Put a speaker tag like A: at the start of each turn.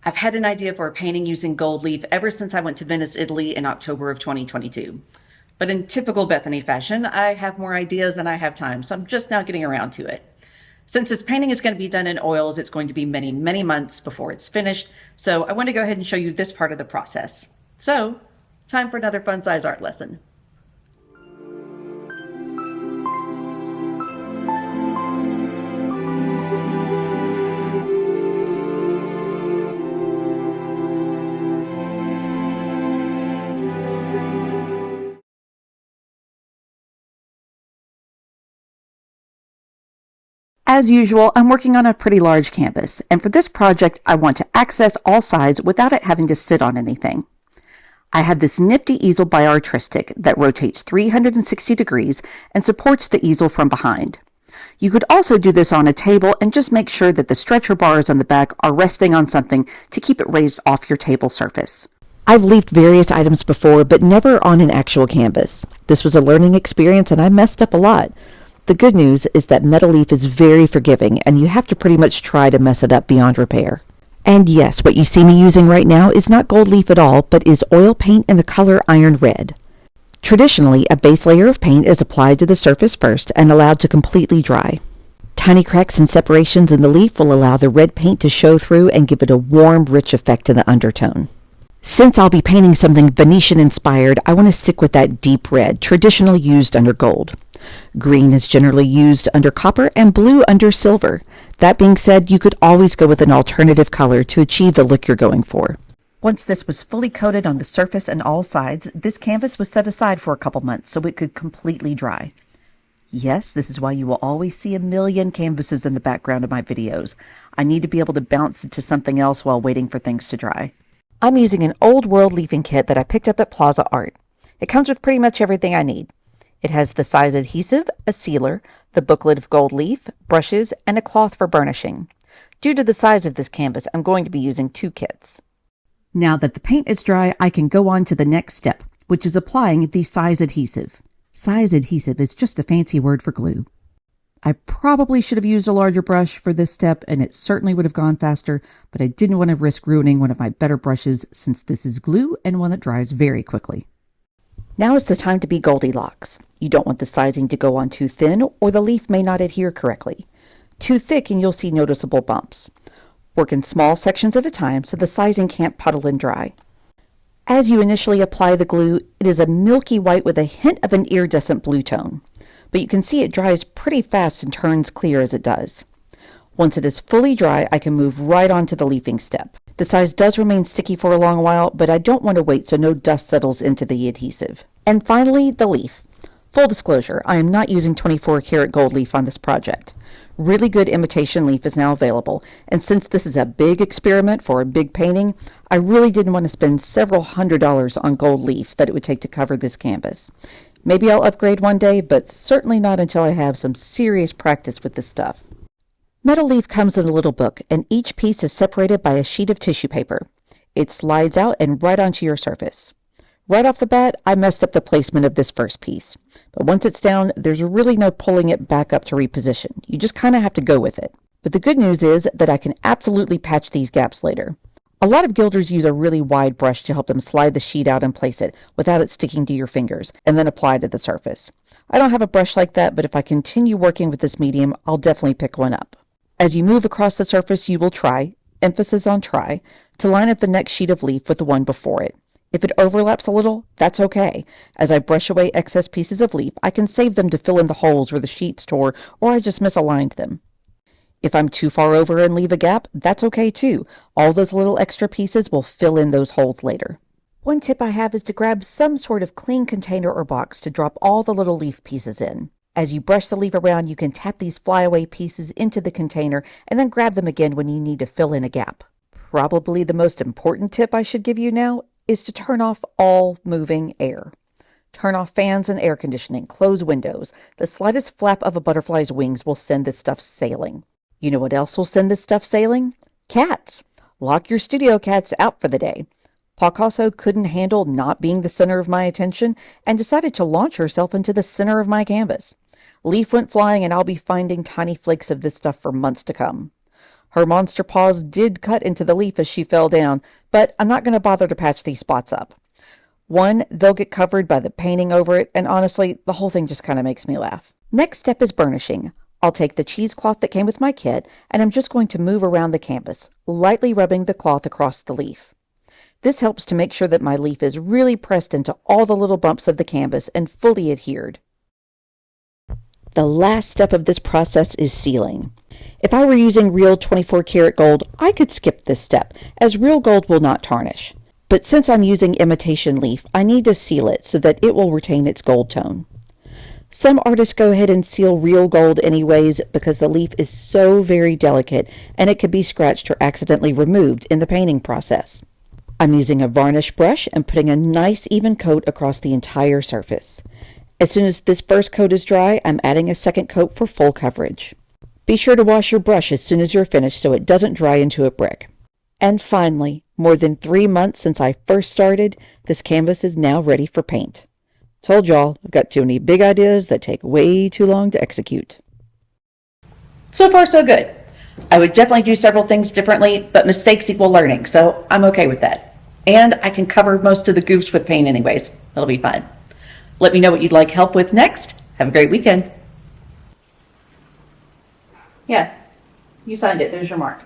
A: I've had an idea for a painting using gold leaf ever since I went to Venice, Italy in October of 2022. But in typical Bethany fashion, I have more ideas than I have time, so I'm just now getting around to it. Since this painting is going to be done in oils, it's going to be many, many months before it's finished, so I want to go ahead and show you this part of the process. So, time for another fun size art lesson. As usual, I'm working on a pretty large canvas, and for this project, I want to access all sides without it having to sit on anything. I have this nifty easel by Artistic that rotates 360 degrees and supports the easel from behind. You could also do this on a table and just make sure that the stretcher bars on the back are resting on something to keep it raised off your table surface. I've leafed various items before, but never on an actual canvas. This was a learning experience and I messed up a lot. The good news is that metal leaf is very forgiving and you have to pretty much try to mess it up beyond repair. And yes, what you see me using right now is not gold leaf at all, but is oil paint in the color iron red. Traditionally, a base layer of paint is applied to the surface first and allowed to completely dry. Tiny cracks and separations in the leaf will allow the red paint to show through and give it a warm, rich effect in the undertone. Since I'll be painting something Venetian inspired, I want to stick with that deep red, traditionally used under gold. Green is generally used under copper and blue under silver. That being said, you could always go with an alternative color to achieve the look you're going for. Once this was fully coated on the surface and all sides, this canvas was set aside for a couple months so it could completely dry. Yes, this is why you will always see a million canvases in the background of my videos. I need to be able to bounce into something else while waiting for things to dry. I'm using an old world leafing kit that I picked up at Plaza Art. It comes with pretty much everything I need. It has the size adhesive, a sealer, the booklet of gold leaf, brushes, and a cloth for burnishing. Due to the size of this canvas, I'm going to be using 2 kits. Now that the paint is dry, I can go on to the next step, which is applying the size adhesive. Size adhesive is just a fancy word for glue. I probably should have used a larger brush for this step, and it certainly would have gone faster, but I didn't want to risk ruining one of my better brushes since this is glue and one that dries very quickly. Now is the time to be Goldilocks. You don't want the sizing to go on too thin or the leaf may not adhere correctly. Too thick and you'll see noticeable bumps. Work in small sections at a time so the sizing can't puddle and dry. As you initially apply the glue, it is a milky white with a hint of an iridescent blue tone, but you can see it dries pretty fast and turns clear as it does. Once it is fully dry, I can move right on to the leafing step. The size does remain sticky for a long while, but I don't want to wait so no dust settles into the adhesive. And finally, the leaf. Full disclosure, I am not using 24 karat gold leaf on this project. Really good imitation leaf is now available, and since this is a big experiment for a big painting, I really didn't want to spend several $100s on gold leaf that it would take to cover this canvas. Maybe I'll upgrade one day, but certainly not until I have some serious practice with this stuff. Metal leaf comes in a little book, and each piece is separated by a sheet of tissue paper. It slides out and right onto your surface. Right off the bat, I messed up the placement of this first piece. But once it's down, there's really no pulling it back up to reposition. You just kind of have to go with it. But the good news is that I can absolutely patch these gaps later. A lot of gilders use a really wide brush to help them slide the sheet out and place it without it sticking to your fingers, and then apply to the surface. I don't have a brush like that, but if I continue working with this medium, I'll definitely pick one up. As you move across the surface, you will try, emphasis on try, to line up the next sheet of leaf with the one before it. If it overlaps a little, that's okay. As I brush away excess pieces of leaf, I can save them to fill in the holes where the sheets tore or I just misaligned them. If I'm too far over and leave a gap, that's okay too. All those little extra pieces will fill in those holes later. One tip I have is to grab some sort of clean container or box to drop all the little leaf pieces in. As you brush the leaf around, you can tap these flyaway pieces into the container and then grab them again when you need to fill in a gap. Probably the most important tip I should give you now is to turn off all moving air. Turn off fans and air conditioning, close windows. The slightest flap of a butterfly's wings will send this stuff sailing. You know what else will send this stuff sailing? Cats. Lock your studio cats out for the day. Picasso couldn't handle not being the center of my attention and decided to launch herself into the center of my canvas. Leaf went flying and I'll be finding tiny flakes of this stuff for months to come. Her monster paws did cut into the leaf as she fell down, but I'm not going to bother to patch these spots up. One, they'll get covered by the painting over it, and honestly, the whole thing just kind of makes me laugh. Next step is burnishing. I'll take the cheesecloth that came with my kit, and I'm just going to move around the canvas, lightly rubbing the cloth across the leaf. This helps to make sure that my leaf is really pressed into all the little bumps of the canvas and fully adhered. The last step of this process is sealing. If I were using real 24 karat gold, I could skip this step, as real gold will not tarnish. But since I'm using imitation leaf, I need to seal it so that it will retain its gold tone. Some artists go ahead and seal real gold anyways because the leaf is so very delicate and it could be scratched or accidentally removed in the painting process. I'm using a varnish brush and putting a nice even coat across the entire surface. As soon as this first coat is dry, I'm adding a second coat for full coverage. Be sure to wash your brush as soon as you're finished so it doesn't dry into a brick. And finally, more than 3 months since I first started, this canvas is now ready for paint. Told y'all, I've got too many big ideas that take way too long to execute. So far, so good. I would definitely do several things differently, but mistakes equal learning, so I'm okay with that. And I can cover most of the goofs with paint anyways. It'll be fine. Let me know what you'd like help with next. Have a great weekend. Yeah, you signed it. There's your mark.